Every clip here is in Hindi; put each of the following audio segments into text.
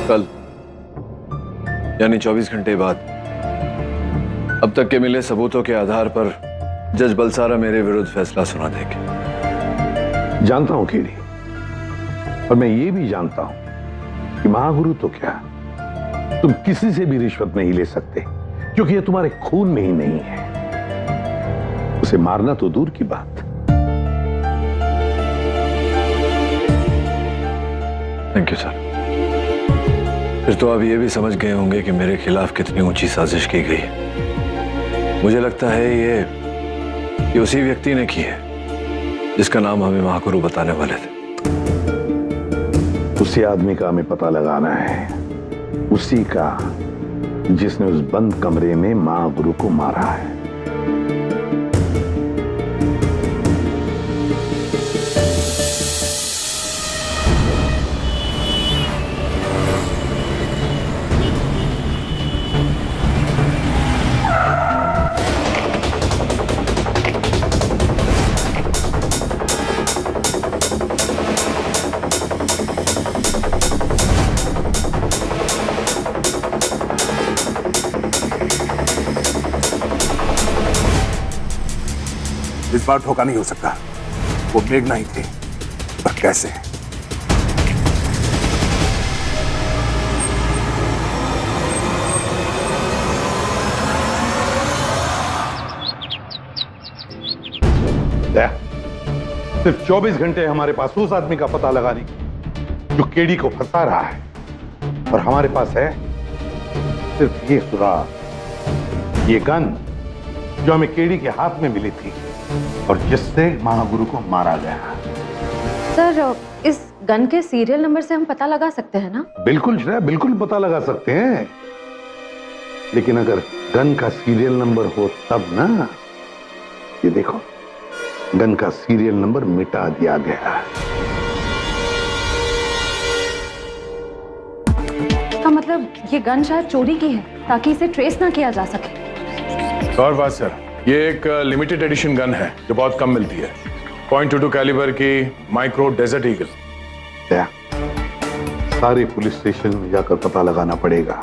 कल यानी 24 घंटे बाद अब तक के मिले सबूतों के आधार पर जज बलसारा मेरे विरुद्ध फैसला सुना देंगे। जानता हूं कीड़ी, और मैं ये भी जानता हूं कि महागुरु तो क्या, तुम किसी से भी रिश्वत नहीं ले सकते, क्योंकि ये तुम्हारे खून में ही नहीं है। उसे मारना तो दूर की बात। Thank you sir. फिर तो आप ये भी समझ गए होंगे कि मेरे खिलाफ कितनी ऊंची साजिश की गई है। मुझे लगता है ये उसी व्यक्ति ने की है जिसका नाम हमें महागुरु बताने वाले थे। उसी आदमी का हमें पता लगाना है, उसी का जिसने उस बंद कमरे में महागुरु को मारा है। इस बार धोखा नहीं हो सकता। वो मेघना ही थे, पर कैसे? सिर्फ 24 घंटे हमारे पास उस आदमी का पता लगाने की जो केडी को फंसा रहा है, और हमारे पास है सिर्फ ये सुराग, ये गन जो हमें केडी के हाथ में मिली थी और जिससे महागुरु को मारा गया। सर, इस गन के सीरियल नंबर से हम पता लगा सकते हैं ना? बिल्कुल श्रेया, बिल्कुल पता लगा सकते हैं, लेकिन अगर गन का सीरियल नंबर हो तब ना। ये देखो, गन का सीरियल नंबर मिटा दिया गया है। इसका मतलब ये गन शायद चोरी की है ताकि इसे ट्रेस ना किया जा सके। और बात सर, ये एक लिमिटेड एडिशन गन है जो बहुत कम मिलती है। .22 कैलिबर की माइक्रो डेजर्ट ईगल। सारे पुलिस स्टेशन में जाकर पता लगाना पड़ेगा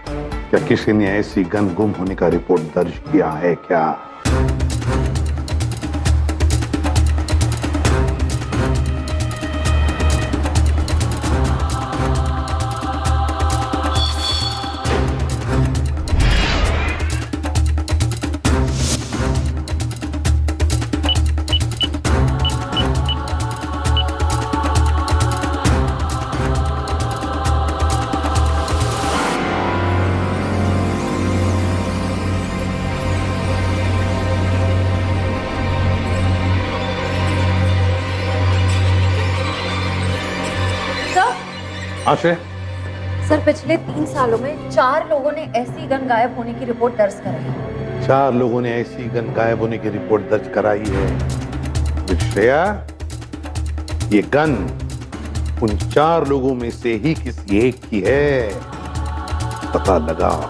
क्या किसी ने ऐसी गन गुम होने का रिपोर्ट दर्ज किया है क्या। आशय, सर, पिछले 3 सालों में 4 लोगों ने ऐसी गन गायब होने की रिपोर्ट दर्ज कराई है। 4 लोगों ने ऐसी गन गायब होने की रिपोर्ट दर्ज कराई है। श्रेया, ये गन उन 4 लोगों में से ही किसी एक की है, पता लगाओ।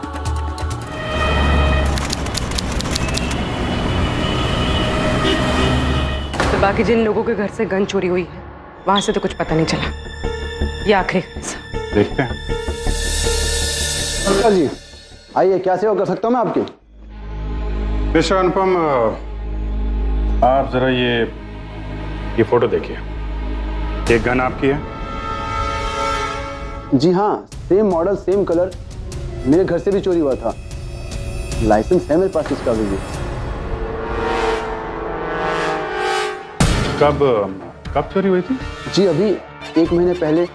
तो बाकी जिन लोगों के घर से गन चोरी हुई है वहां से तो कुछ पता नहीं चला। ये आखिरी देखते हैं। जी आइए, क्या सेवा कर सकता हूँ मैं आपकी? मिस्टर अनुपम, आप जरा ये फोटो देखिए। ये गन आपकी है? जी हाँ, सेम मॉडल सेम कलर मेरे घर से भी चोरी हुआ था। लाइसेंस है मेरे पास इसका भी। कब चोरी हुई थी? जी अभी 1 महीने पहले।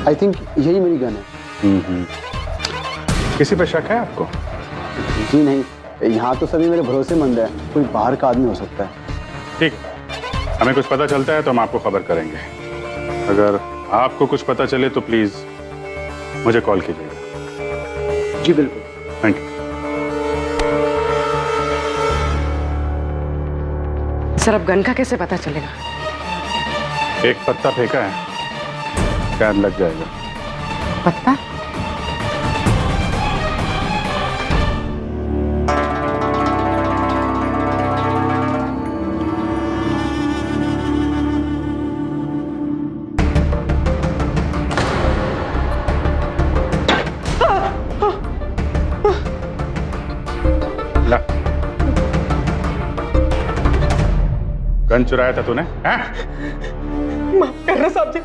आई थिंक यही मेरी गन है। किसी पे शक है आपको? जी नहीं, यहाँ तो सभी मेरे भरोसेमंद है, कोई बाहर का आदमी हो सकता है। ठीक, हमें कुछ पता चलता है तो हम आपको खबर करेंगे। अगर आपको कुछ पता चले तो प्लीज मुझे कॉल कीजिएगा। जी बिल्कुल। Thank you. सर, अब गन का कैसे पता चलेगा? एक पत्ता फेंका है, शायद लग जाएगा। पत्ता? गन चुराया था तूने? हैं? माफ करना साहब जी,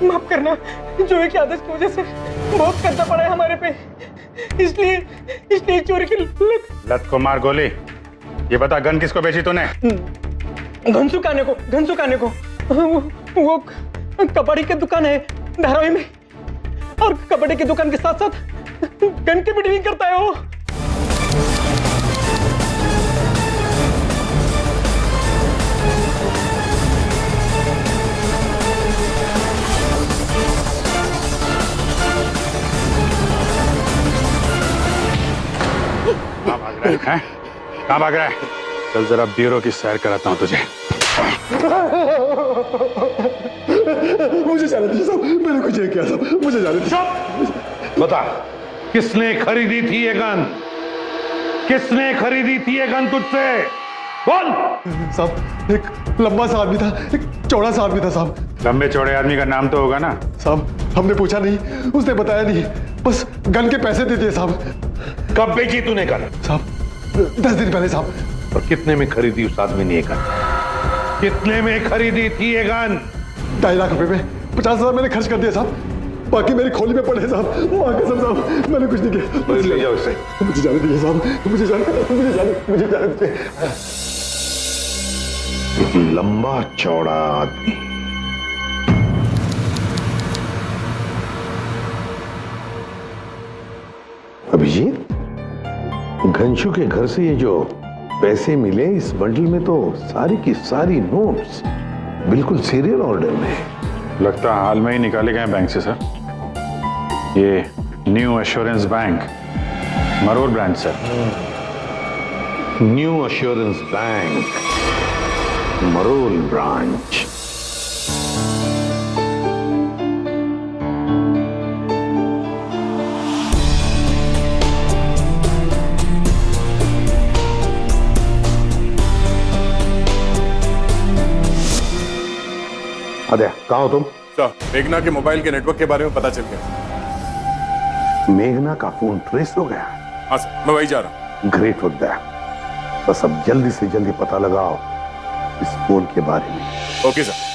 माफ करना। जोए के आदेश की वजह से बहुत कर्जा पड़ा है हमारे पे, इसलिए चोरी की लत को मार गोली। ये बता, गन किसको बेची तूने? घनसू काने को। वो कबाड़ी की दुकान है धारावी में, और कबाड़ी की दुकान के साथ साथ गन की भी डीलिंग करता है वो। कहाँ भाग रहा है? कहाँ भाग रहा है? चल जरा ब्यूरो की सैर कराता हूँ तुझे। मुझे जाने दीजिए साहब, मैंने कुछ नहीं किया साहब, मुझे जाने दीजिए। बता, किसने खरीदी थी ये गन? किसने खरीदी थी ये गन तुझसे? बोल। साहब, एक लंबा सा आदमी था, एक चौड़ा सा आदमी था साहब। लंबे चौड़े आदमी का नाम तो होगा ना? साहब, हमने पूछा नहीं, उसने बताया नहीं, बस गन के पैसे दे दिए साहब। कब बेची तूने गन? साहब 10 दिन पहले साहब। और कितने में खरीदी उस आदमी ने ये गन? कितने में खरीदी थी ये गन? 2.5 लाख रुपए में 50,000 मैंने खर्च कर दिया साहब, बाकी मेरी खोली में पड़े साहब। मां कसम साहब, मैंने कुछ नहीं किया। ले जाओ इसे। मुझे जाने दीजिए साहब, मुझे जाने दीजिए। एक लंबा चौड़ा आदमी। अभिजीत, घनशू के घर से ये जो पैसे मिले, इस बंडल में तो सारी की सारी नोट्स बिल्कुल सीरियल ऑर्डर में। लगता है हाल में ही निकाले गए बैंक से सर। ये New Assurance Bank, Marol branch sir. New Assurance Bank, Marol branch. अरे कहाँ हो तुम? सर, मेघना के मोबाइल के नेटवर्क के बारे में पता चल गया। मेघना का फोन ट्रेस हो गया? हाँ सर, मैं वही जा रहा हूँ। Great for that. बस अब जल्दी से जल्दी पता लगाओ इस फोन के बारे में। Okay sir.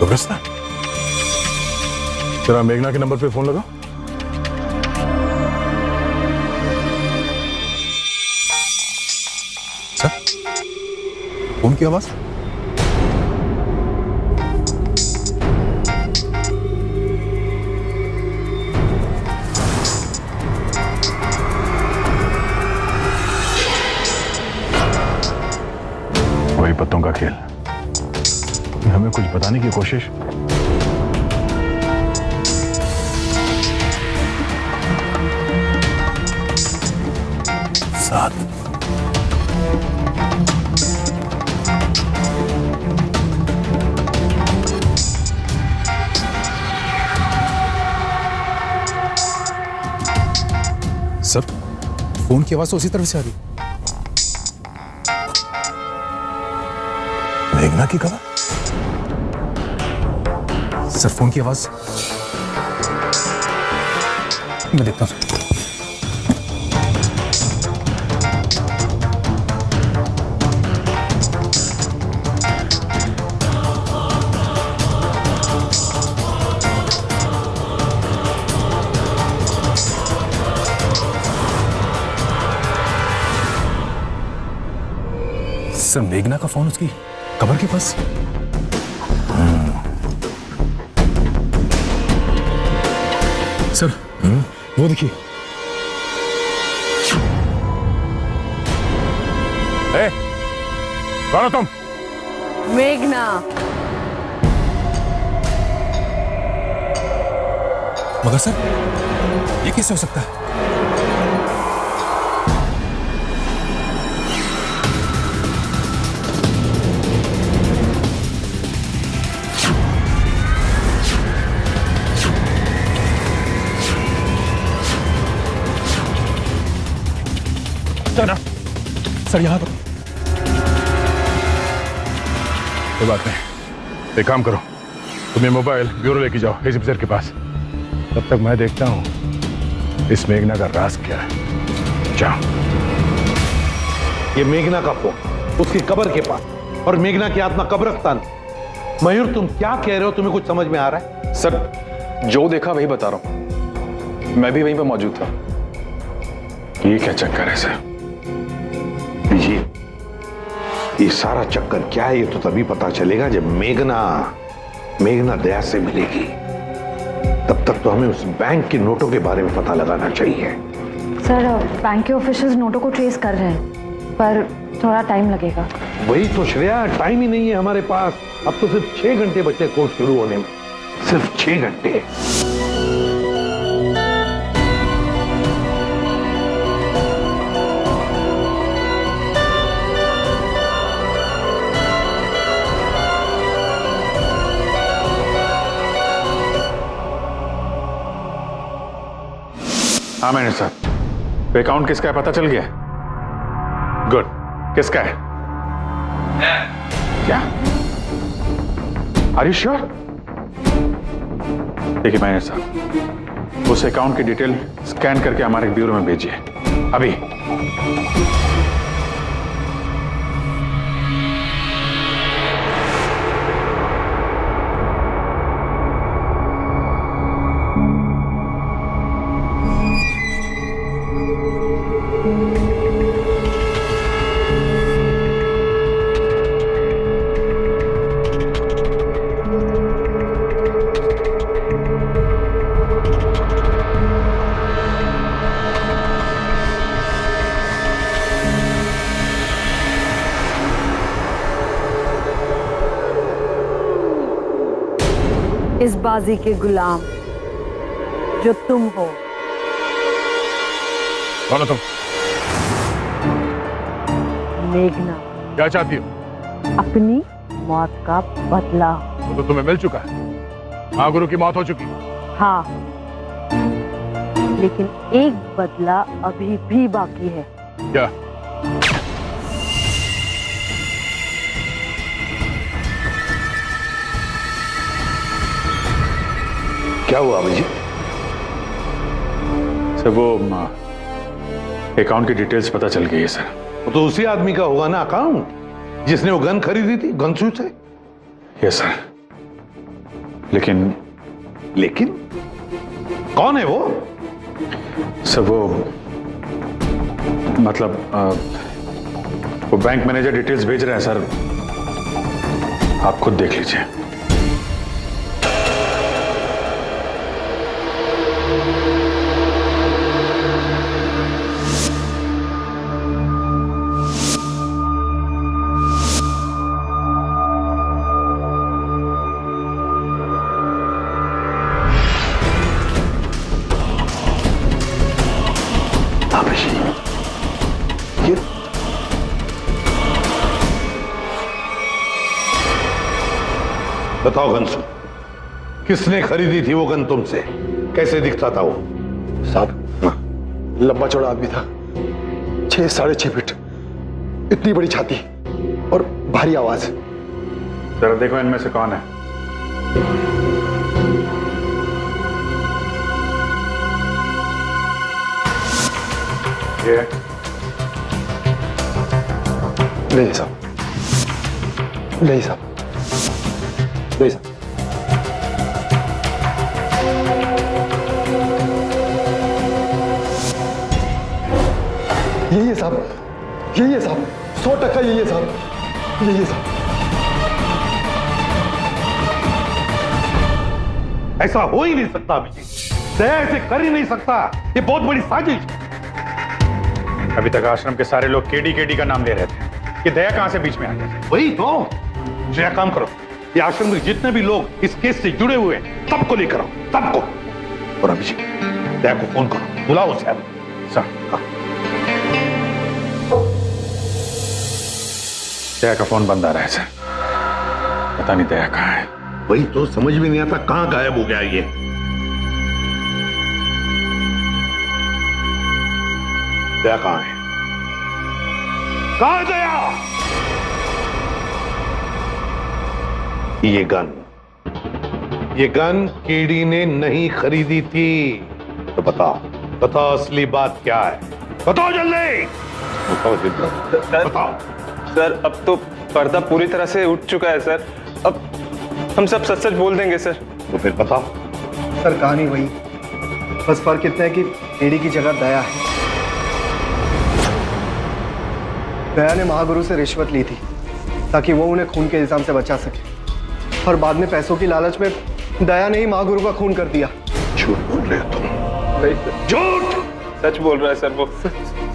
कब्रिस्तान, जरा मेघना के नंबर पे फोन लगाओ। सर, फोन की आवाज। वही पत्तों का खेल, हमें कुछ बताने की कोशिश। सात। सर, फोन की आवाज तो उसी तरफ से आ रही। मेघना की खबर? सर, फोन की आवाज मैं देखता हूं। सर, मेघना का फोन उसकी कबर के पास। सर, वो देखिए। कौन हो तुम? मेघना। मगर सर, ये कैसे हो सकता है? सर सर यहाँ पर कोई बात नहीं, एक काम करो, तुम ये मोबाइल ब्यूरो लेके जाओ एसीपी सर के पास। तब तक मैं देखता हूँ इस मेघना का राज क्या है। जाओ। ये मेघना का फोन उसकी कब्र के पास और मेघना की आत्मा कब्रिस्तान। मयूर तुम क्या कह रहे हो? तुम्हें कुछ समझ में आ रहा है? सर जो देखा वही बता रहा हूँ, मैं भी वहीं पर मौजूद था। ये क्या चक्कर है सर? ये सारा चक्कर क्या है ये तो तभी पता चलेगा जब मेघना दया से मिलेगी। तब तक तो हमें उस बैंक के नोटों के बारे में पता लगाना चाहिए। सर बैंक के ऑफिशियल्स नोटों को ट्रेस कर रहे हैं पर थोड़ा टाइम लगेगा। वही तो श्रेया, टाइम ही नहीं है हमारे पास। अब तो सिर्फ 6 घंटे बचे कोर्ट शुरू होने में, सिर्फ 6 घंटे। हाँ मैंने साहब, अकाउंट किसका है पता चल गया? गुड, किसका है? क्या? Are you sure? देखिए मैनेजर साहब, उस अकाउंट की डिटेल स्कैन करके हमारे ब्यूरो में भेजिए अभी। इस बाजी के गुलाम जो तुम हो। कौन हो तुम? मेघना। क्या चाहती हो? अपनी मौत का बदला। वो तो तुम्हें मिल चुका है। हाँ, गुरु की मौत हो चुकी। हाँ, लेकिन एक बदला अभी भी बाकी है। क्या? क्या हुआ अभिजीत? सर वो अकाउंट की डिटेल्स पता चल गई है सर। वो तो उसी आदमी का होगा ना अकाउंट जिसने वो गन खरीदी थी गनसू से। Yes sir. लेकिन कौन है वो? सर वो मतलब वो बैंक मैनेजर डिटेल्स भेज रहे हैं सर, आप खुद देख लीजिए। बताओ गनसू, किसने खरीदी थी वो गन तुमसे? कैसे दिखता था वो? साहब लंबा चौड़ा आदमी था, 6 साढ़े 6 फीट, इतनी बड़ी छाती और भारी आवाज। जरा देखो इनमें से कौन है। ये नहीं साहब, नहीं साहब, नहीं साहब। यही है साहब, यही है साहब, 100% यही है साहब, यही है साहब। ऐसा हो ही नहीं सकता अभिजीत, दया ऐसे कर ही नहीं सकता, ये बहुत बड़ी साजिश है। अभी तक आश्रम के सारे लोग केडी का नाम ले रहे थे, ये दया कहां से बीच में आ गया? वही तो। जया काम करो, ये आश्रम के जितने भी लोग इस केस से जुड़े हुए हैं सबको लेकर आओ, सबको। और अभिजीत दया को फोन करो, बुलाओ उसे। सर दया का फोन बंद आ रहा है सर, पता नहीं दया कहाँ है। वही तो समझ में नहीं आता कहां गायब हो गया ये। दया कहां है? कहां है दया? ये गन केडी ने नहीं खरीदी थी। तो बताओ असली बात क्या है? बताओ जल्दी। बताओ। सर अब तो पर्दा पूरी तरह से उठ चुका है सर। अब हम सब सच सच बोल देंगे सर। तो फिर बताओ। सर कहानी वही, बस फर्क इतना है कि केडी की जगह दया है। दया ने महागुरु से रिश्वत ली थी ताकि वो उन्हें खून के इल्जाम से बचा सके, और बाद में पैसों की लालच में दया ने ही महागुरु का खून कर दिया। झूठ बोल रहे हो तुम। झूठ। सच बोल रहा है सर, वो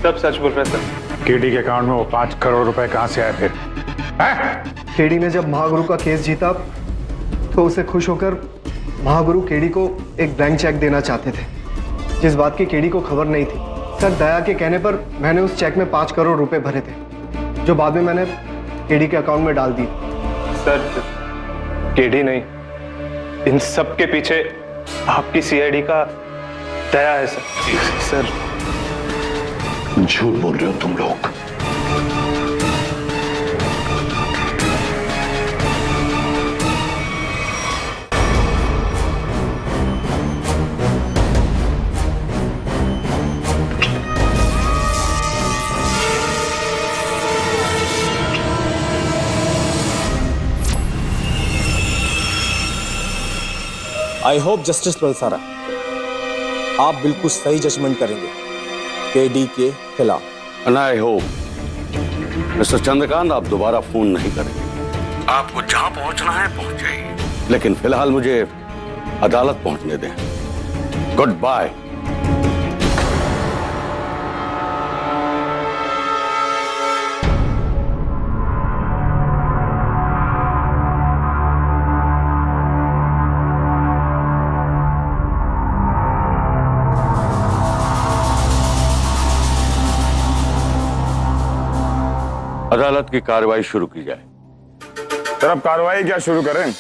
सब सच बोल रहा है सर। केडी के अकाउंट में वो 5 करोड़ रुपए कहां से आए फिर? केडी ने जब महागुरु का केस जीता तो उसे खुश होकर महागुरु केडी को एक ब्लैंक चेक देना चाहते थे, जिस बात की केडी को खबर नहीं थी। सर दया के कहने पर मैंने उस चेक में 5 करोड़ रुपए भरे थे, जो बाद में मैंने केडी के अकाउंट में डाल दिए। सर केडी नहीं, इन सब के पीछे आपकी सीआईडी का दया है सर। झूठ बोल रहे हो तुम लोग। आई होप जस्टिस बलसारा आप बिल्कुल सही जजमेंट करेंगे केडी के खिलाफ। आई होप मिस्टर चंद्रकांत आप दोबारा फोन नहीं करेंगे। आपको जहां पहुंचना है पहुंच जाइए, लेकिन फिलहाल मुझे अदालत पहुंचने दें। Goodbye. अदालत की कार्रवाई शुरू की जाए। सर अब कार्रवाई क्या शुरू करें,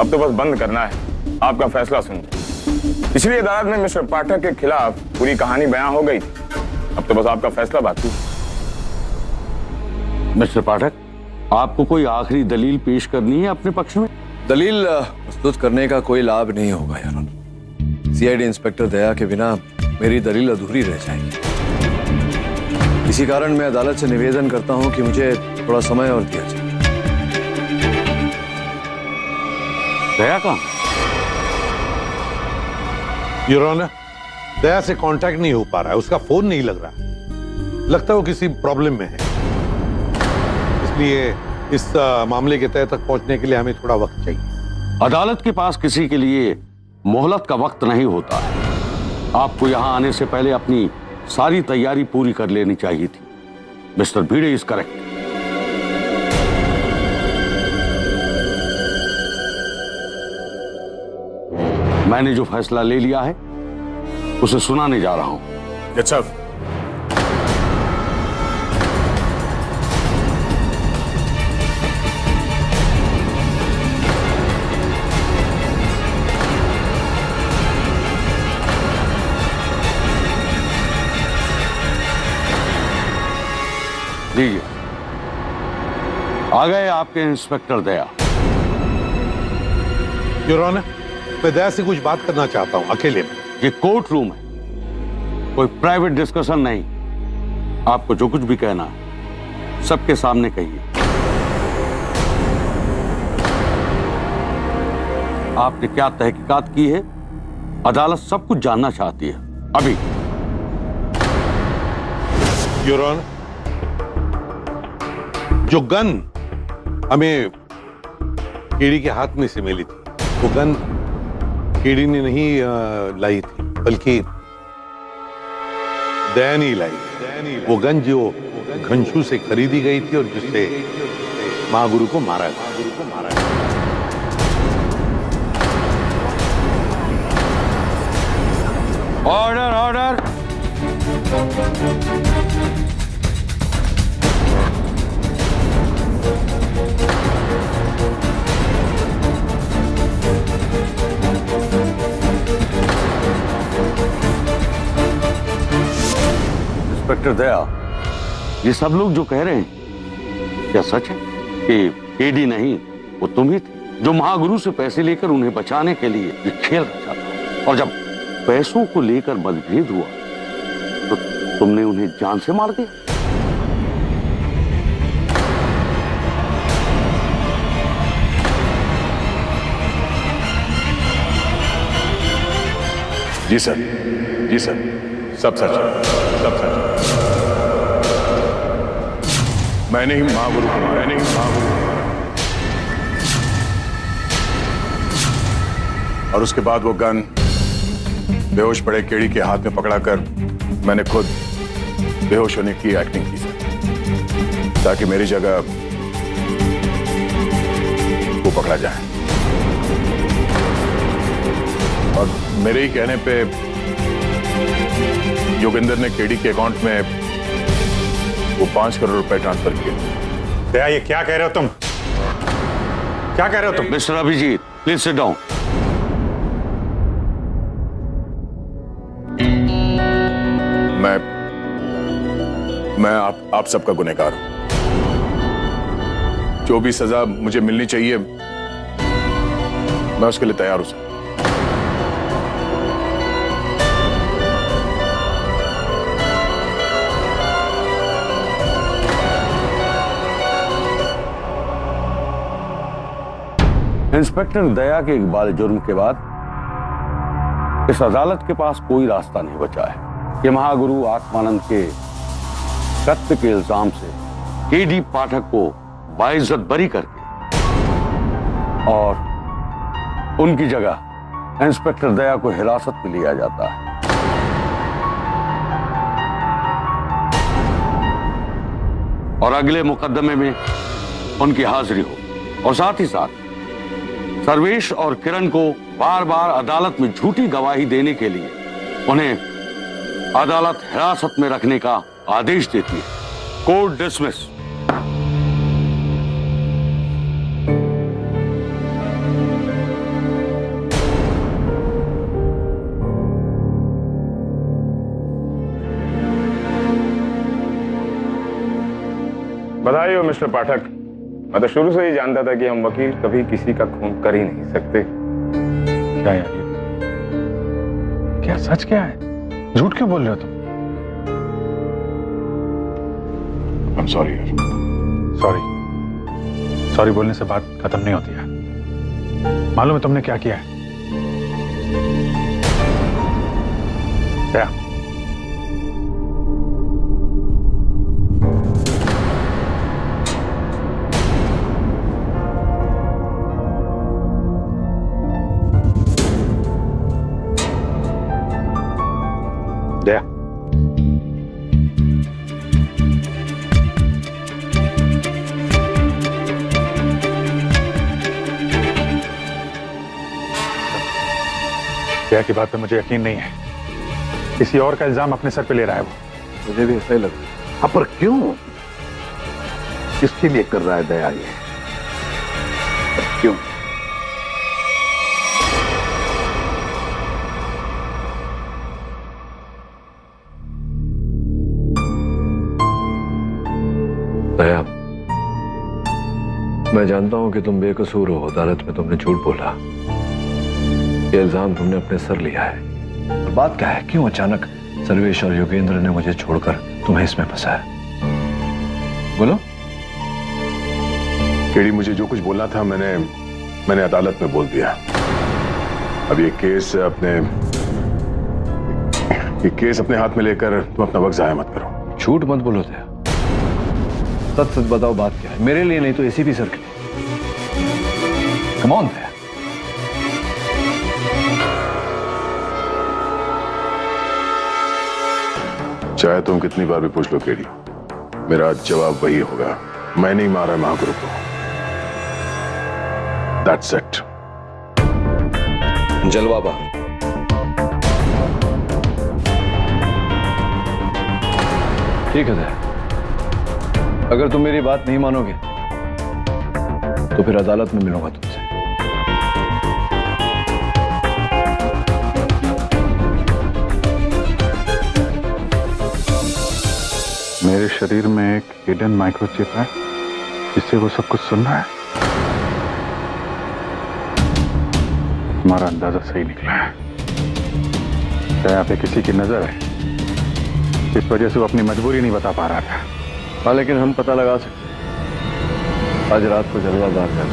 अब तो बस बंद करना है। आपका फैसला सुनिए। पिछली अदालत में मिस्टर पाठक के खिलाफ पूरी कहानी बयां हो गई थी, अब तो बस आपका फैसला बाकी। मिस्टर पाठक, आपको कोई आखिरी दलील पेश करनी है अपने पक्ष में? दलील प्रस्तुत करने का कोई लाभ नहीं होगा यार। सीआईडी इंस्पेक्टर दया के बिना मेरी दलील अधूरी रह जाएगी। इसी कारण मैं अदालत से निवेदन करता हूं कि मुझे थोड़ा समय और दिया जाए। दया कहां? योर ऑनर, दया से कांटेक्ट नहीं हो पा रहा है, उसका फोन नहीं लग रहा। लगता है वो किसी प्रॉब्लम में है, इसलिए इस मामले के तह तक पहुंचने के लिए हमें थोड़ा वक्त चाहिए। अदालत के पास किसी के लिए मोहलत का वक्त नहीं होता है। आपको यहां आने से पहले अपनी सारी तैयारी पूरी कर लेनी चाहिए थी। Mister Bhide is correct. मैंने जो फैसला ले लिया है उसे सुनाने जा रहा हूं। अच्छा लीजिए, आ गए आपके इंस्पेक्टर दया। योर ऑनर, मैं दया से कुछ बात करना चाहता हूं अकेले में। ये कोर्ट रूम है, कोई प्राइवेट डिस्कशन नहीं। आपको जो कुछ भी कहना है सबके सामने कहिए। आपने क्या तहकीकात की है, अदालत सब कुछ जानना चाहती है अभी। योर ऑनर, जो गन हमें केडी के हाथ में से मिली थी, वो गन केडी ने नहीं लाई थी, बल्कि दया ने लाई। वो गन जो घनशू से खरीदी गई थी और जिससे महागुरु को मारा गया। Order order. इंस्पेक्टर दया, ये सब लोग जो कह रहे हैं क्या सच है कि केडी नहीं, वो तुम ही थे जो महागुरु से पैसे लेकर उन्हें बचाने के लिए ये खेल रचा था? और जब पैसों को लेकर मतभेद हुआ तो तुमने उन्हें जान से मार दिया? जी सर, जी सर, सब सच है, सब सच है। मैंने ही महागुरु को मारा, मैंने ही महागुरु को मारा। और उसके बाद वो गन बेहोश पड़े केडी के हाथ में पकड़ाकर मैंने खुद बेहोश होने की एक्टिंग की सर, ताकि मेरी जगह वो पकड़ा जाए। और मेरे ही कहने पे योगेंद्र ने केडी के अकाउंट में वो 5 करोड़ रुपए ट्रांसफर किए। दया, ये क्या कह रहे हो तुम? क्या कह रहे हो तुम? Mister Abhijit, please sit down. मैं आप सबका गुनहगार हूं। जो भी सजा मुझे मिलनी चाहिए मैं उसके लिए तैयार हूं सर। इंस्पेक्टर दया के इकबाल जुर्म के बाद इस अदालत के पास कोई रास्ता नहीं बचा है कि महागुरु आत्मानंद के कत्ल के इल्जाम से केडी पाठक को बाइज्जत बरी करके और उनकी जगह इंस्पेक्टर दया को हिरासत में लिया जाता है। और अगले मुकदमे में उनकी हाजिरी हो और साथ ही साथ सर्वेश और किरण को बार बार अदालत में झूठी गवाही देने के लिए उन्हें अदालत हिरासत में रखने का आदेश देती है। Court dismiss. बधाई हो मिस्टर पाठक। मैं तो शुरू से ही जानता था कि हम वकील कभी किसी का खून कर ही नहीं सकते। क्या यार, क्या सच क्या है? झूठ क्यों बोल रहे हो तुम? I'm sorry यार। सॉरी बोलने से बात खत्म नहीं होती है। मालूम है तुमने क्या किया है? क्या? दया, दया की बात पे मुझे यकीन नहीं है। किसी और का इल्जाम अपने सर पे ले रहा है वो। मुझे भी ऐसा ही लगता है। हाँ, पर क्यों? किसके लिए कर रहा है दया ये? क्यों? दया, मैं जानता हूं कि तुम बेकसूर हो। अदालत में तुमने झूठ बोला। ये इल्जाम तुमने अपने सर लिया है। और बात क्या है? क्यों अचानक सर्वेश और योगेंद्र ने मुझे छोड़कर तुम्हें इसमें फंसाया? बोलो। केडी, मुझे जो कुछ बोलना था मैंने अदालत में बोल दिया। अब ये केस अपने हाथ में लेकर तुम अपना वक्त जाया मत करो। झूठ मत बोलो दया। सच सच बताओ, बात क्या है? मेरे लिए नहीं तो एसीपी सर के लिए। कम ऑन दया। चाहे तुम कितनी बार भी पूछ लो केडी, मेरा जवाब वही होगा। मैं नहीं मारा महागुरु को। That's it। जलवा बाहर। ठीक है दया, अगर तुम मेरी बात नहीं मानोगे तो फिर अदालत में मिलूंगा तुमसे। मेरे शरीर में एक हिडन माइक्रोचिप है जिससे वो सब कुछ सुन रहा है? हमारा अंदाजा सही निकला है। दया पे किसी की नजर है, इस वजह से वो अपनी मजबूरी नहीं बता पा रहा था। हाँ, लेकिन हम पता लगा सकते, आज रात को जलवा बात कर।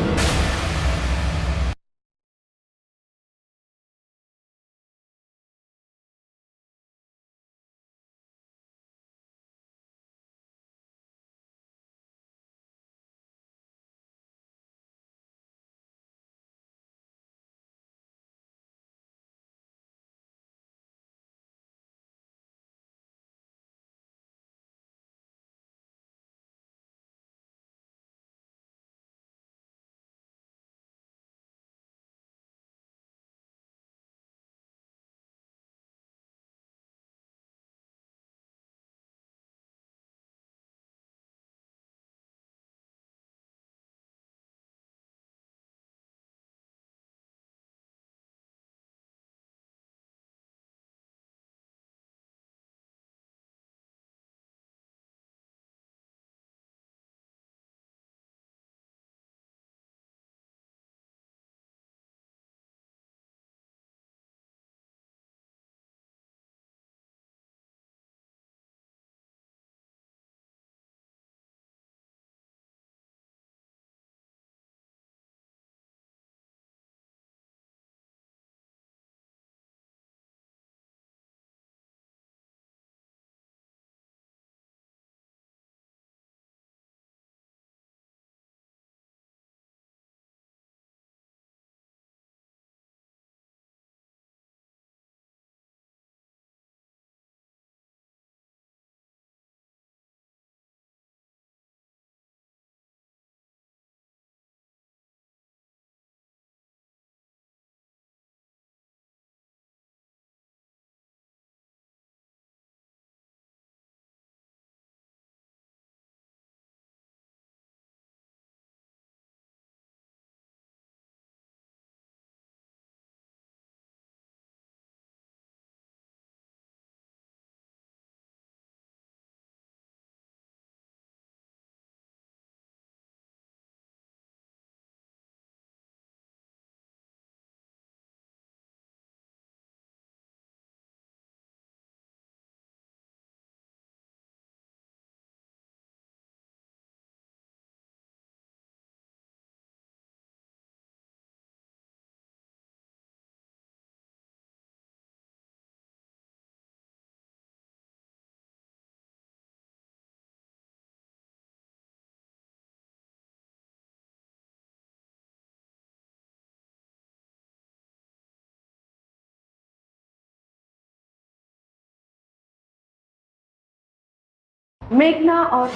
मेघना और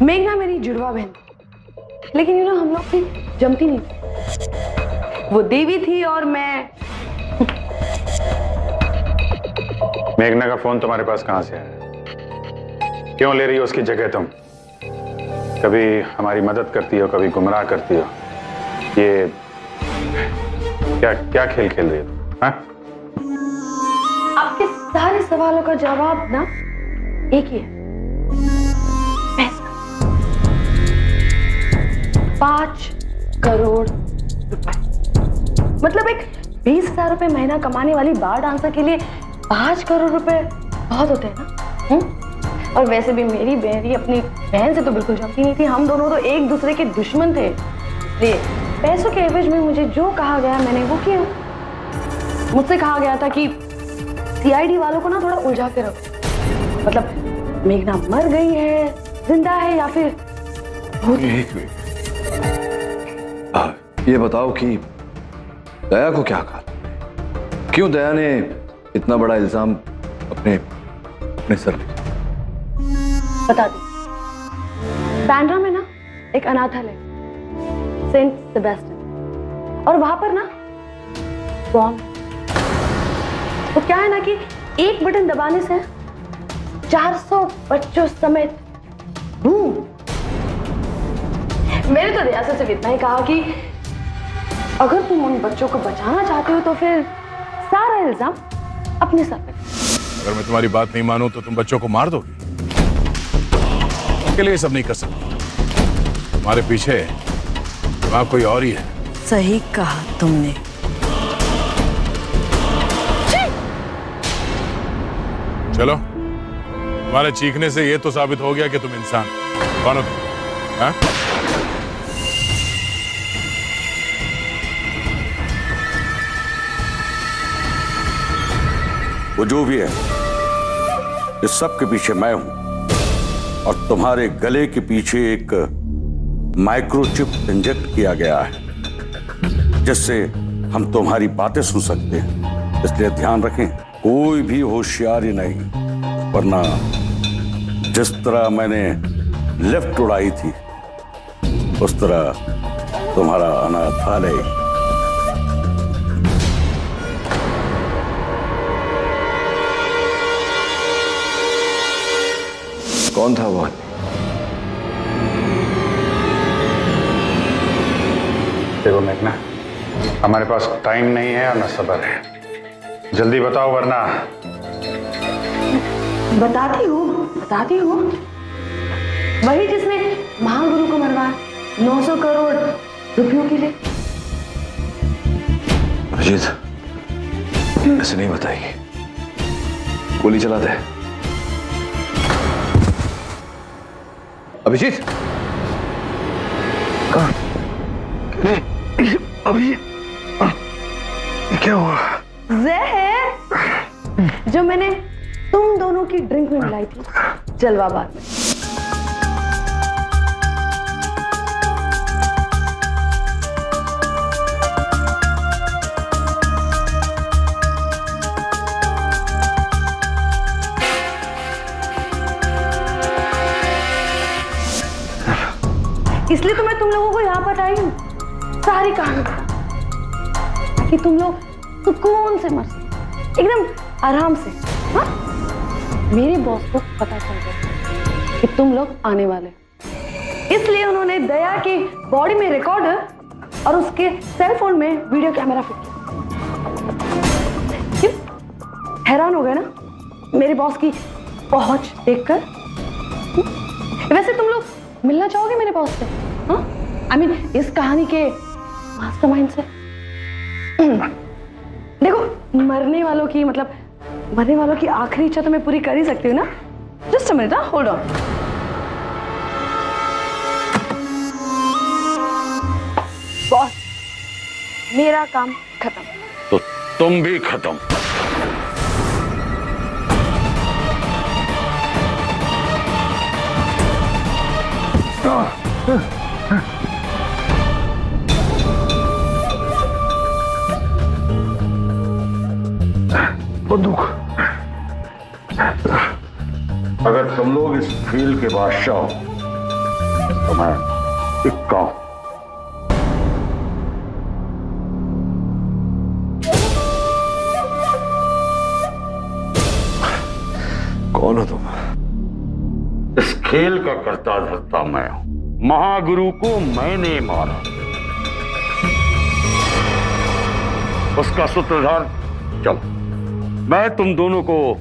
मेघना मेरी जुड़वा बहन, लेकिन हम लोग की जमती नहीं थी। वो देवी थी और मैं। मेघना का फोन तुम्हारे पास कहां से आया? क्यों ले रही हो उसकी जगह तुम? कभी हमारी मदद करती हो, कभी गुमराह करती हो। ये क्या क्या खेल खेल रही हो? हाँ? आपके सारे सवालों का जवाब ना एक ही है, पैसा। 5 करोड़ रुपए। मतलब एक 20,000 रुपए महीना कमाने वाली बार डांसर के लिए 5 करोड़ रुपए बहुत होते हैं ना। और वैसे भी मेरी अपनी बहन से तो बिल्कुल जमती नहीं थी। हम दोनों तो एक दूसरे के दुश्मन थे। इसलिए पैसों के एवज में मुझे जो कहा गया मैंने वो किया। मुझसे कहा गया था कि सीआईडी वालों को ना थोड़ा उलझा के रखो। मतलब मेघना मर गई है, जिंदा है या फिर भूत है। ये बताओ कि दया को क्या कहा? क्यों दया ने इतना बड़ा इल्जाम अपने सर लिया? बता दी। बैंड्रा में ना एक अनाथालय, सेंट सेबेस्टियन, और वहां पर ना बॉम्ब। तो क्या है ना कि एक बटन दबाने से 400 बच्चों समेत बूम। मैंने तो दया से सिर्फ इतना ही कहा कि अगर तुम उन बच्चों को बचाना चाहते हो तो फिर सारा इल्जाम अपने सर पे। अगर मैं तुम्हारी बात नहीं मानूं तो तुम बच्चों को मार दोगे? अकेले ये सब नहीं कर सकते। हमारे पीछे वहां कोई और ही है। सही कहा तुमने। चलो, तुम्हारे चीखने से ये तो साबित हो गया कि तुम इंसान हो। कौन हो तुम? हाँ? वो जो भी है, इस सब के पीछे मैं हूं, और तुम्हारे गले के पीछे एक माइक्रोचिप इंजेक्ट किया गया है जिससे हम तुम्हारी बातें सुन सकते हैं। इसलिए ध्यान रखें, कोई भी होशियारी नहीं, वरना जिस तरह मैंने लेफ्ट उड़ाई थी उस तरह तुम्हारा अनाथालय। कौन था वो आदमी? देखो मेघना, हमारे पास टाइम नहीं है और न सब्र है। जल्दी बताओ वरना। बताती हूँ। वही जिसने महागुरु को मरवाया 900 करोड़ रुपयों के लिए। अजीत, ऐसे नहीं बताएगी। गोली चला दे। अभिजीत, अभी क्या हुआ? जहर जो मैंने तुम दोनों की ड्रिंक में मिलाई थी जलवाबाद में। इसलिए तो मैं तुम लोगों को यहाँ पर आई हूँ, सारी कहानी ताकि तुम लोग सुकून से मर सको, एकदम आराम से। हाँ? मेरे बॉस को पता चल गया कि तुम लोग आने वाले, इसलिए उन्होंने दया की बॉडी में रिकॉर्डर और उसके सेल फोन में वीडियो कैमरा फिट किया। क्यों हैरान हो गए ना मेरे बॉस की पहुंच देखकर? वैसे तुम लोग मिलना चाहोगे मेरे बॉस से? हाँ? I mean, इस कहानी के मास्टरमाइंड से। देखो, मरने वालों की आखिरी इच्छा तो मैं पूरी कर ही सकती हूँ ना। Just a minute, hold on. Boss, मेरा काम खत्म। तो तुम भी खत्म। बंदूक। अगर तुम लोग इस फील्ड के बादशाह हो तो मैं इक्का हूं। कौन हो तुम? इस खेल का करता धरता मैं हूं। महागुरु को मैंने मारा, उसका सूत्रधार। चलो, मैं तुम दोनों को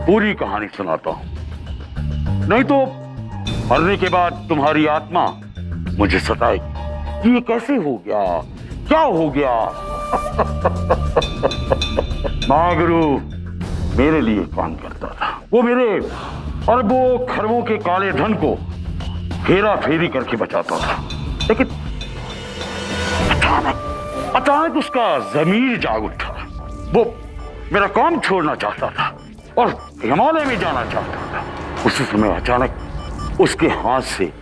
पूरी कहानी सुनाता हूं, नहीं तो मरने के बाद तुम्हारी आत्मा मुझे सताएगी। ये कैसे हो गया, क्या हो गया? महागुरु मेरे लिए काम करता था। वो मेरे अरबों खरबों के काले धन को हेरा फेरी करके बचाता था, लेकिन अचानक उसका ज़मीर जाग उठा। वो मेरा काम छोड़ना चाहता था और हिमालय में जाना चाहता था। उसी समय अचानक उसके हाथ से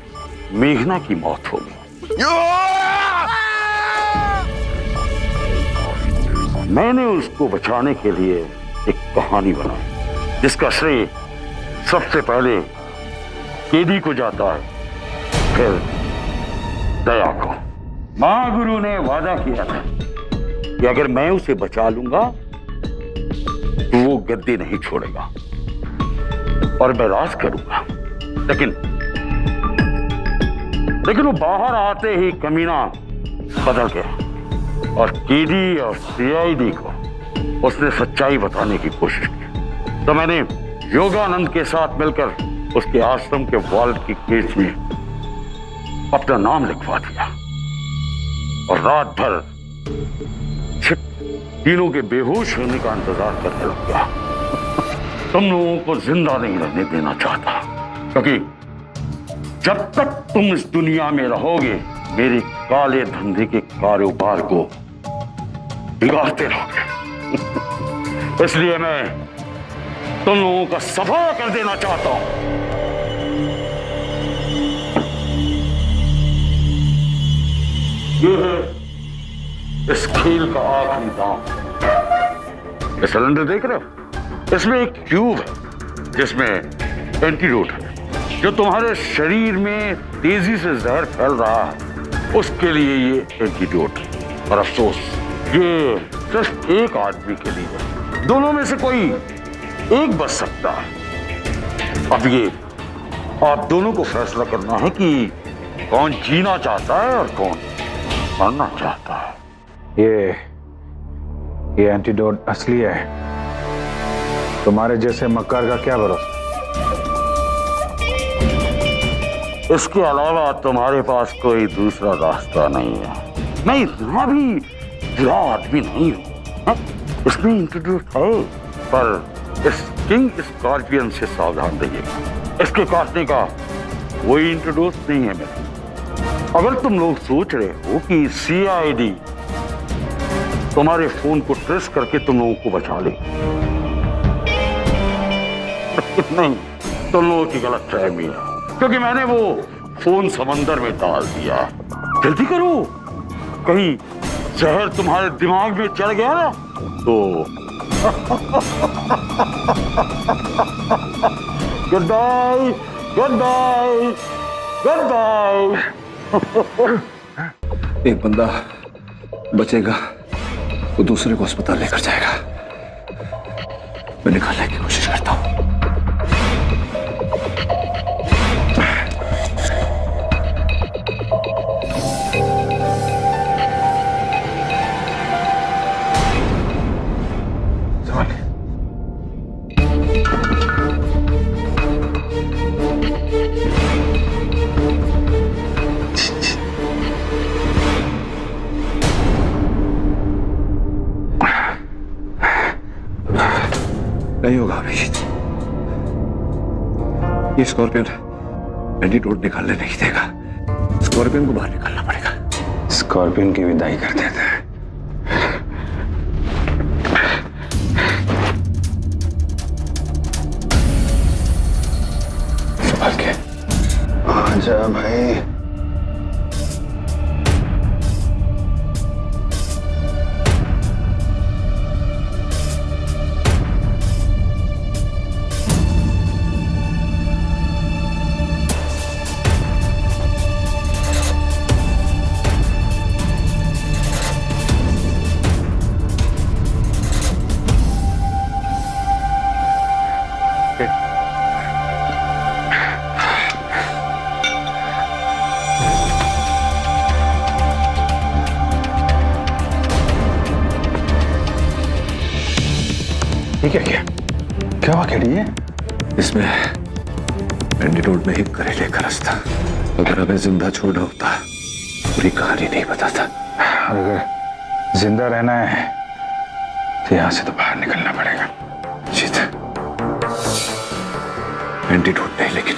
मेघना की मौत हो गई। मैंने उसको बचाने के लिए एक कहानी बनाई जिसका श्रेय सबसे पहले केडी को जाता है, फिर दया को। महागुरु ने वादा किया था कि अगर मैं उसे बचा लूंगा तो वो गद्दी नहीं छोड़ेगा और मैं राज करूंगा। लेकिन वो बाहर आते ही कमीना बदल गया और केडी और सीआईडी को उसने सच्चाई बताने की कोशिश की। तो मैंने योगानंद के साथ मिलकर उसके आश्रम के वॉल्ट की केस में अपना नाम लिखवा दिया और रात भर सिर्फ तीनों के बेहोश होने का इंतजार करने लग गया। तुम लोगों को जिंदा नहीं रहने देना चाहता, क्योंकि जब तक तुम इस दुनिया में रहोगे मेरे काले धंधे के कारोबार को बिगाड़ते रहोगे। इसलिए मैं तुम लोगों का सफा कर देना चाहता हूं। ये है इस खेल का आखिरी दांव। ये सिलेंडर देख रहे हो? इसमें एक ट्यूब है जिसमें एंटीडोट है। जो तुम्हारे शरीर में तेजी से जहर फैल रहा है उसके लिए ये एंटीडोट है। और अफसोस ये सिर्फ एक आदमी के लिए है। दोनों में से कोई एक बच सकता है। अब ये आप दोनों को फैसला करना है कि कौन जीना चाहता है और कौन मरना चाहता है। ये एंटीडोट असली है। तुम्हारे जैसे मक्कार का क्या भरोसा? इसके अलावा तुम्हारे पास कोई दूसरा रास्ता नहीं है। मैं इतना भी बुरा आदमी नहीं हूं। इसमें एंटीडोट है, पर इस किंग स्कॉर्पियन से सावधान रहिएगा। इसके काटने का कोई एंटीडोट नहीं है मेरे। अगर तुम लोग सोच रहे हो कि सीआईडी तुम्हारे फोन को ट्रेस करके तुम लोगों को बचा ले, नहीं, तुम लोगों की गलत फहमी है, क्योंकि मैंने वो फोन समंदर में डाल दिया। जल्दी करो, कहीं जहर तुम्हारे दिमाग में चढ़ गया ना तो goodbye, goodbye, goodbye. एक बंदा बचेगा, वो दूसरे को अस्पताल लेकर जाएगा। मैं निकालने की कोशिश करता हूं। नहीं होगा अभिजीत, ये स्कॉर्पियन एंटीडोट निकालने नहीं देगा। स्कॉर्पियन को बाहर निकालना पड़ेगा। स्कॉर्पियन की विदाई कर देते हैं। संभाल के। आजा भाई। ठीक है, क्या हुआ केडी है? इसमें एंटीडोट में ही करेले का रास्ता। अगर हमें जिंदा छोड़ा होता पूरी कहानी नहीं बताता। और अगर जिंदा रहना है तो यहां से तो बाहर निकलना पड़ेगा। जीत, एंटीडोट नहीं, लेकिन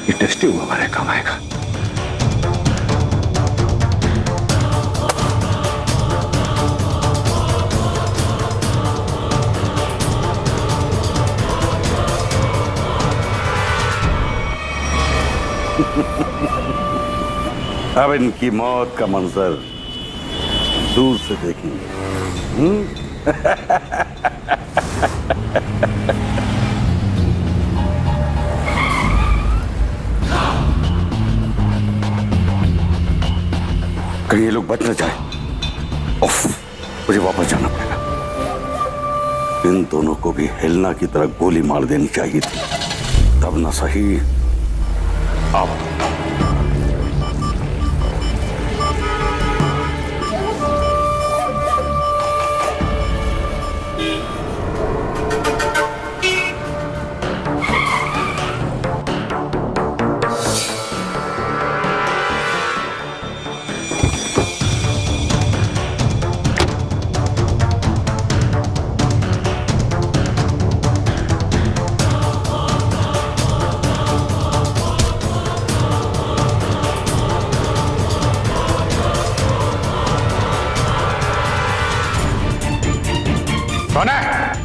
ये टेस्ट ट्यूब हमारे काम आएगा। अब इनकी मौत का मंजर दूर से देखेंगे। कहीं ये लोग बच न जाए। उफ, मुझे वापस जाना पड़ेगा। इन दोनों को भी हेलना की तरह गोली मार देनी चाहिए थी, तब ना सही। आप कौन है?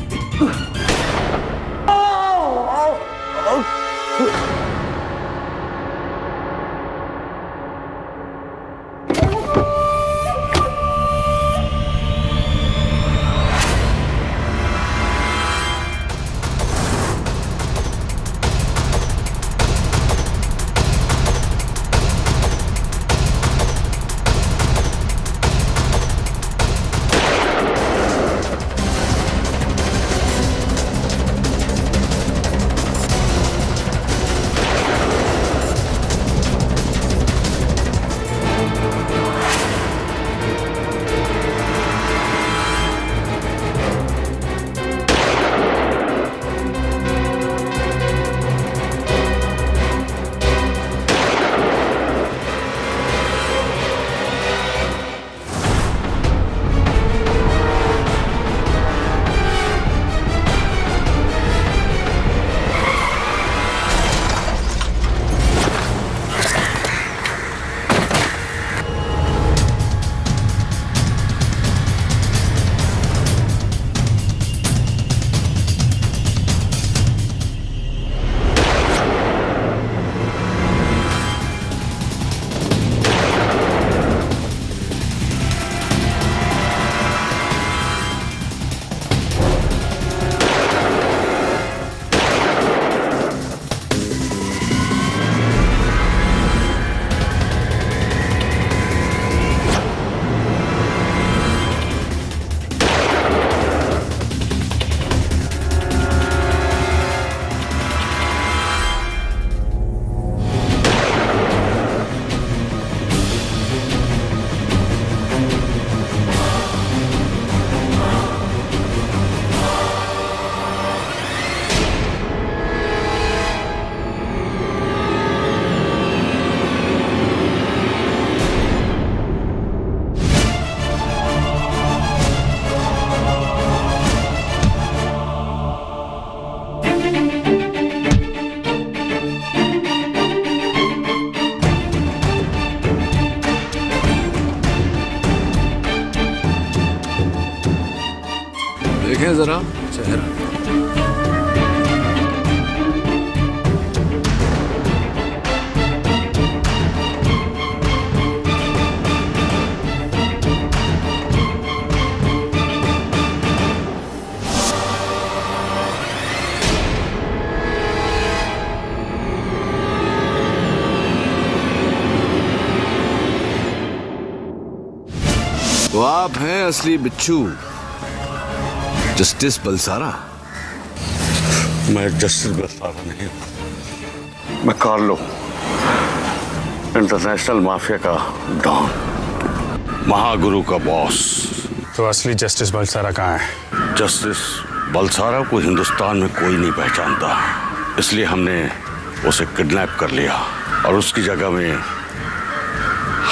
देखें जरा चेहरा। तो आप हैं असली बिच्छू, जस्टिस बलसारा? मैं जस्टिस बलसारा नहीं हूं, मैं कार्लो, इंटरनेशनल माफिया का डॉन, महागुरु का बॉस। तो असली जस्टिस बलसारा कहाँ है? जस्टिस बलसारा को हिंदुस्तान में कोई नहीं पहचानता, इसलिए हमने उसे किडनैप कर लिया और उसकी जगह में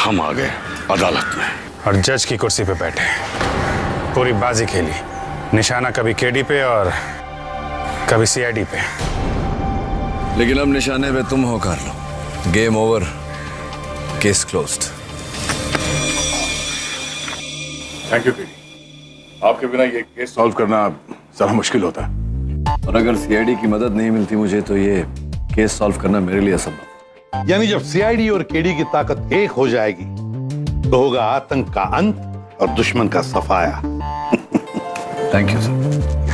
हम आ गए अदालत में और जज की कुर्सी पे बैठे, पूरी बाजी खेली, निशाना कभी केडी पे और कभी सीआईडी पे। लेकिन अब निशाने पे तुम हो Carlo. Game over, case closed. Thank you KD, आपके बिना ये केस सॉल्व करना जरा मुश्किल होता है। और अगर सीआईडी की मदद नहीं मिलती मुझे तो ये केस सॉल्व करना मेरे लिए असंभव। यानी जब सीआईडी और केडी की ताकत एक हो जाएगी तो होगा आतंक का अंत और दुश्मन का सफाया। Thank you sir.